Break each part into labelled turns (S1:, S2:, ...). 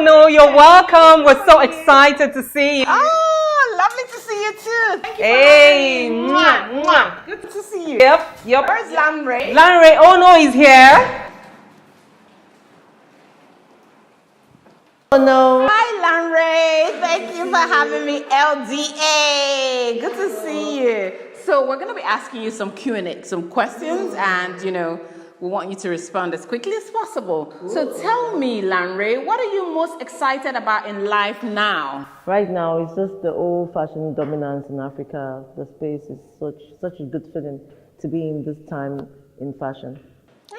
S1: no, you're welcome. We're so excited to see you.
S2: Oh, lovely to see you too. Thank you
S1: Hey,
S2: for having me.
S1: mwah, mwah.
S2: Good to see you.
S1: Yep.
S2: Where's Lanre?
S1: Lanre, oh no, he's here. Oh no.
S2: Hi Lanre, thank you for having me. LDA, good to see you. So we're going to be asking you some Q&A, some questions, and we want you to respond as quickly as possible. So tell me, Lanre, what are you most excited about in life now?
S3: Right now, it's just the old fashion dominance in Africa. The space is such a good feeling to be in this time in fashion.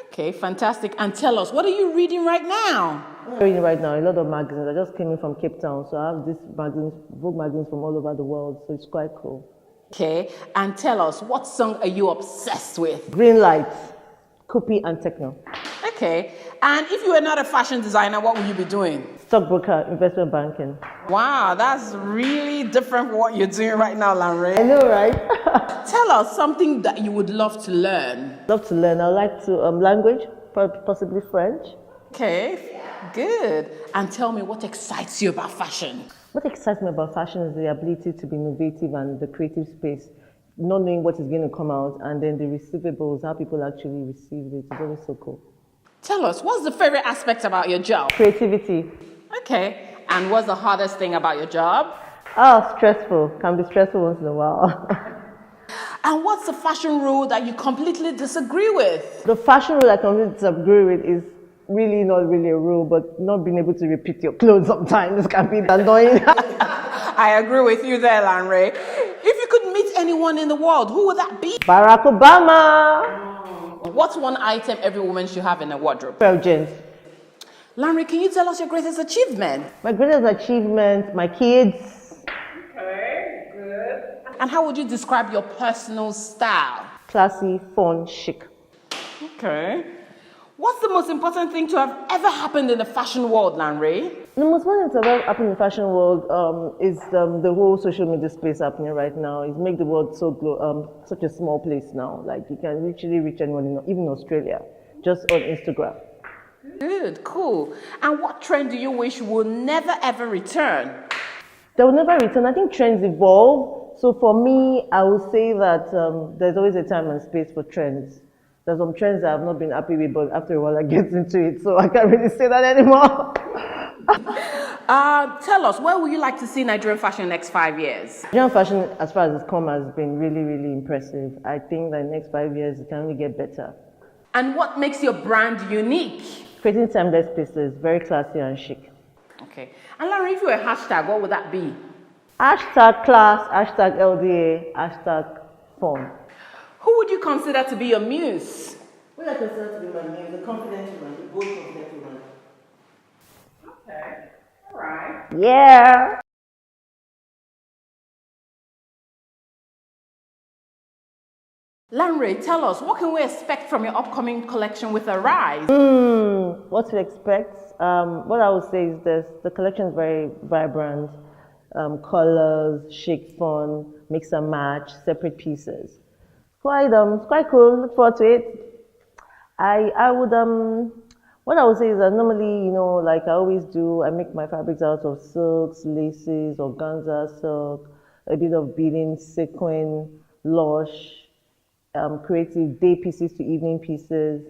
S2: Okay, fantastic. And tell us, what are you reading right now?
S3: I'm reading right now a lot of magazines. I just came in from Cape Town, so I have these magazines, Vogue magazines from all over the world, so it's quite cool.
S2: Okay, and tell us, what song are you obsessed with?
S3: Green lights, Kopi and Techno.
S2: Okay, and if you were not a fashion designer, what would you be doing?
S3: Stockbroker, investment banking.
S2: Wow, that's really different from what you're doing right now, Lanre.
S3: I know, right?
S2: Tell us something that you would love to learn.
S3: Love to learn. I like to language, possibly French.
S2: Okay, good. And tell me, what excites you about fashion?
S3: What excites me about fashion is the ability to be innovative and the creative space, not knowing what is going to come out, and then the receivables, how people actually receive it. It's always so cool.
S2: Tell us, what's the favorite aspect about your job?
S3: Creativity.
S2: Okay, and what's the hardest thing about your job?
S3: Oh, stressful. Can be stressful once in a while.
S2: And what's the fashion rule that you completely disagree with?
S3: The fashion rule I completely disagree with is really not really a rule, but not being able to repeat your clothes sometimes can be annoying.
S2: I agree with you there, Lanre. If you could meet anyone in the world, who would that be?
S3: Barack Obama.
S2: What's one item every woman should have in her wardrobe?
S3: Pair of jeans.
S2: Lanre, can you tell us your greatest achievement?
S3: My greatest achievement, my kids.
S2: Okay, good. And how would you describe your personal style?
S3: Classy, fun, chic.
S2: Okay. What's the most important thing to have ever happened in the fashion world, Lanre?
S3: The most important thing to have happened in the fashion world is the whole social media space happening right now. It's make the world so such a small place now. Like you can literally reach anyone, even Australia, just on Instagram.
S2: Good, cool. And what trend do you wish will never ever return?
S3: They will never return. I think trends evolve. So for me, I would say that there's always a time and space for trends. There's some trends that I've not been happy with, but after a while I get into it, so I can't really say that anymore.
S2: Tell us, where would you like to see Nigerian fashion in the next 5 years?
S3: Nigerian fashion, as far as it's come, has been really, really impressive. I think that in the next 5 years, it can only get better.
S2: And what makes your brand unique?
S3: Creating timeless pieces, very classy and chic.
S2: Okay. And Lanre, if you were a hashtag, what would that be?
S3: Hashtag class, hashtag LDA, hashtag fun.
S2: Who would you consider to be your muse?
S3: Who I consider to be my muse? The confident woman, the bold confident woman.
S2: Okay. All right.
S3: Yeah.
S2: Lanre, tell us, what can we expect from your upcoming collection with Arise?
S3: What to expect? What I would say is this: the collection is very vibrant, colors, chic, fun, mix and match, separate pieces. It's quite cool. Look forward to it. I would what I would say is that normally, like I always do, I make my fabrics out of silks, laces, organza, silk, a bit of beading, sequin, lush, creative day pieces to evening pieces.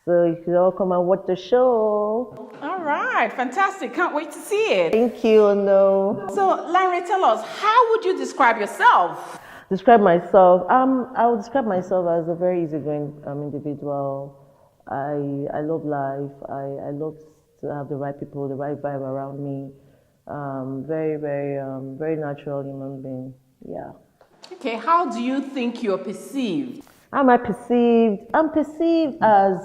S3: So you should all come and watch the show.
S2: All right, fantastic. Can't wait to see it.
S3: Thank you, no.
S2: So, Lanre, tell us, how would you describe yourself?
S3: Describe myself. I would describe myself as a very easygoing individual. I love life. I love to have the right people, the right vibe around me. Very, very natural human being. Yeah.
S2: Okay, how do you think you're perceived?
S3: How am I perceived? I'm perceived as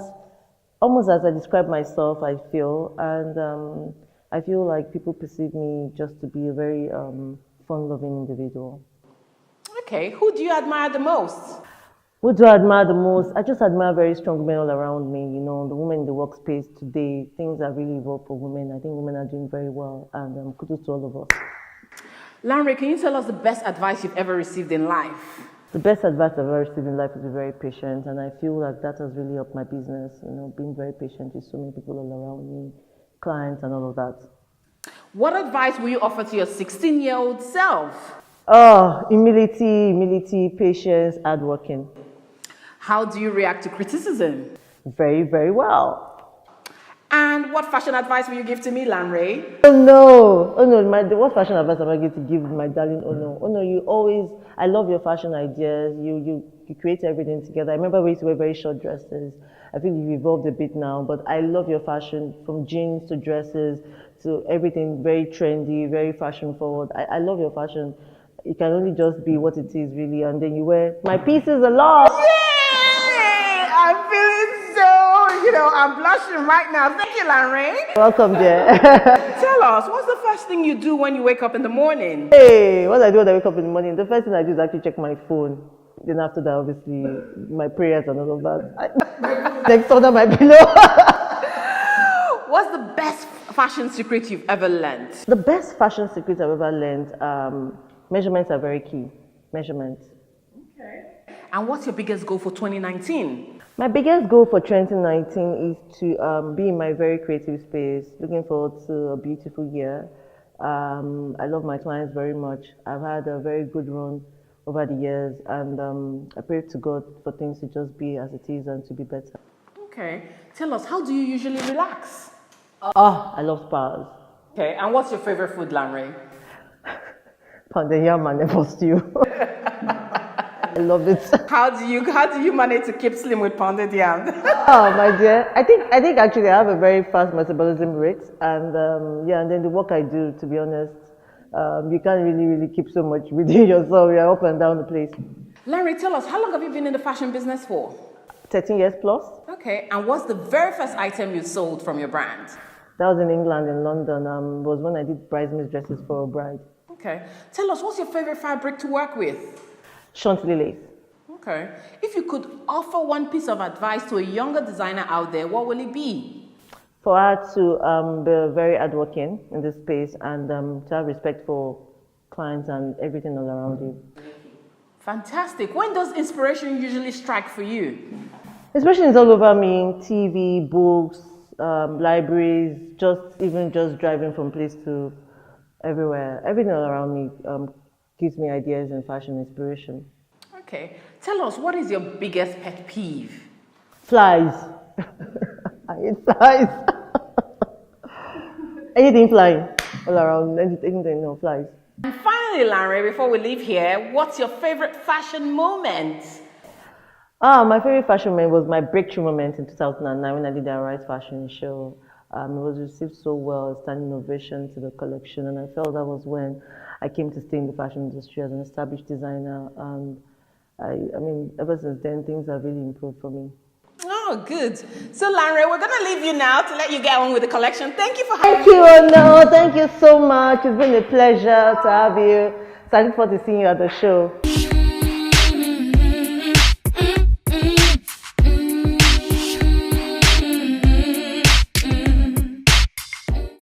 S3: almost as I describe myself, I feel. And I feel like people perceive me just to be a very fun-loving individual.
S2: Okay, who do you admire the most?
S3: Who do I admire the most? I just admire very strong women all around me. The women in the workspace today, things are really evolved for women. I think women are doing very well, and kudos to all of us.
S2: Lanre, can you tell us the best advice you've ever received in life?
S3: The best advice I've ever received in life is to be very patient, and I feel like that has really helped my business. Being very patient with so many people all around me, clients and all of that.
S2: What advice will you offer to your 16-year-old self?
S3: Oh, humility, patience, hardworking.
S2: How do you react to criticism?
S3: Very, very well.
S2: And what fashion advice will you give to me, Lanre?
S3: Oh no, what fashion advice am I going to give my darling? Oh no, I love your fashion ideas. You create everything together. I remember we used to wear very short dresses. I think you've evolved a bit now, but I love your fashion, from jeans to dresses to everything, very trendy, very fashion forward. I love your fashion. It can only just be what it is, really, and then you wear my pieces a lot.
S2: Yay! I'm feeling so, I'm blushing right now. Thank you, Lanre.
S3: Welcome, dear.
S2: Tell us, what's the first thing you do when you wake up in the morning?
S3: Hey, what I do when I wake up in the morning, the first thing I do is actually check my phone. Then after that, obviously, my prayers and all of that. Next under my pillow.
S2: What's the best fashion secret you've ever learned?
S3: The best fashion secret I've ever learned, measurements are very key. Measurements.
S2: Okay. And what's your biggest goal for 2019?
S3: My biggest goal for 2019 is to be in my very creative space. Looking forward to a beautiful year. I love my clients very much. I've had a very good run over the years, and I pray to God for things to just be as it is and to be better.
S2: Okay. Tell us, how do you usually relax?
S3: Oh, I love spas.
S2: Okay. And what's your favorite food, Lanre?
S3: Pounded yam and apple stew. I love it.
S2: How do you manage to keep slim with pounded yam?
S3: Oh my dear, I think actually I have a very fast metabolism rate, and and then the work I do, to be honest, you can't really keep so much within yourself. You're up and down the place.
S2: Lanre, tell us, how long have you been in the fashion business for?
S3: 13 years plus.
S2: Okay, and what's the very first item you sold from your brand?
S3: That was in England, in London. Was when I did bridesmaid dresses for a bride.
S2: Okay, tell us, what's your favorite fabric to work with?
S3: Chantilly lace.
S2: Okay, if you could offer one piece of advice to a younger designer out there, what will it be?
S3: For her to be very hardworking in this space, and to have respect for clients and everything all around you.
S2: Fantastic. When does inspiration usually strike for you?
S3: Inspiration is all over me: TV, books, libraries, even just driving from place to everywhere. Everything all around me gives me ideas and fashion inspiration.
S2: Okay. Tell us, what is your biggest pet peeve?
S3: Flies. I hate flies. Anything flying all around, anything, no, flies.
S2: And finally, Lanre, before we leave here, what's your favorite fashion moment?
S3: My favorite fashion moment was my breakthrough moment in 2009 when I did the Arise fashion show. It was received so well, standing ovation to the collection, and I felt that was when I came to stay in the fashion industry as an established designer. And I mean, ever since then, things have really improved for me.
S2: Oh, good. So, Lanre, we're going to leave you now to let you get on with the collection. Thank you for having me.
S3: Thank you, Ono. Thank you so much. It's been a pleasure to have you. So I look forward to seeing you at the show.